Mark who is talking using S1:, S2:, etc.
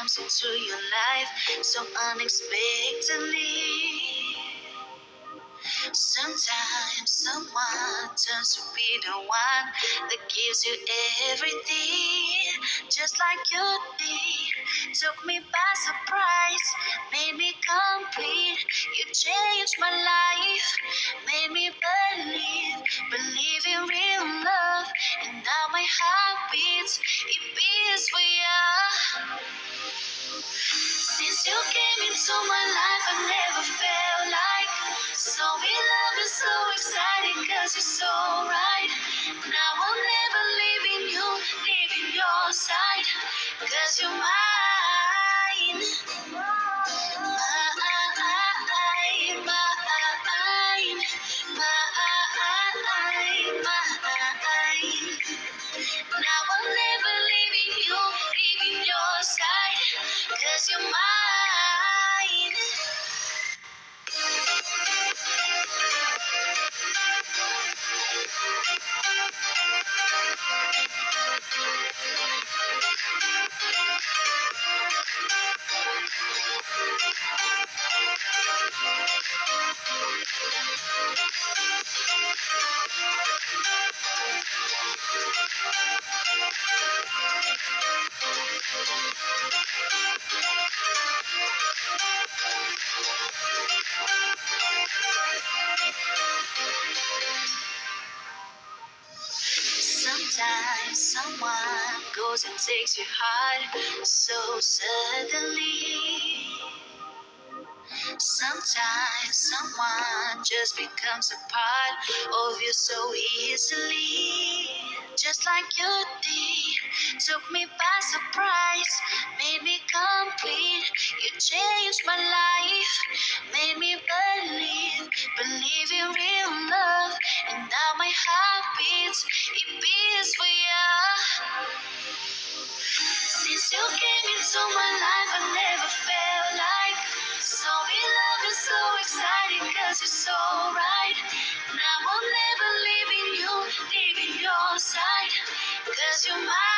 S1: comes into your life so unexpectedly. Sometimes someone turns to be the one that gives you everything, just like you did. Took me by surprise, made me complete. You changed my life, made me believe in real love. And now my heart beats, it beats for you. Since you came into my life, I never felt like so in love and so excited, cause you're so right. Now I'm never leaving you, leaving your side, cause you're mine. Mine, mine. Now I'm never leaving you, leaving your side, cause you're mine. Sometimes someone goes and takes your heart so suddenly. Sometimes someone just becomes a part of you so easily. Just like you did, took me by surprise, made me complete. You changed my life, made me believe in real love. And now my heart beats, it beats for you. Since you came into my life, I never felt like so in love and so excited, cause you're so right. Now I'm never leaving you, leaving your side, cause you're mine.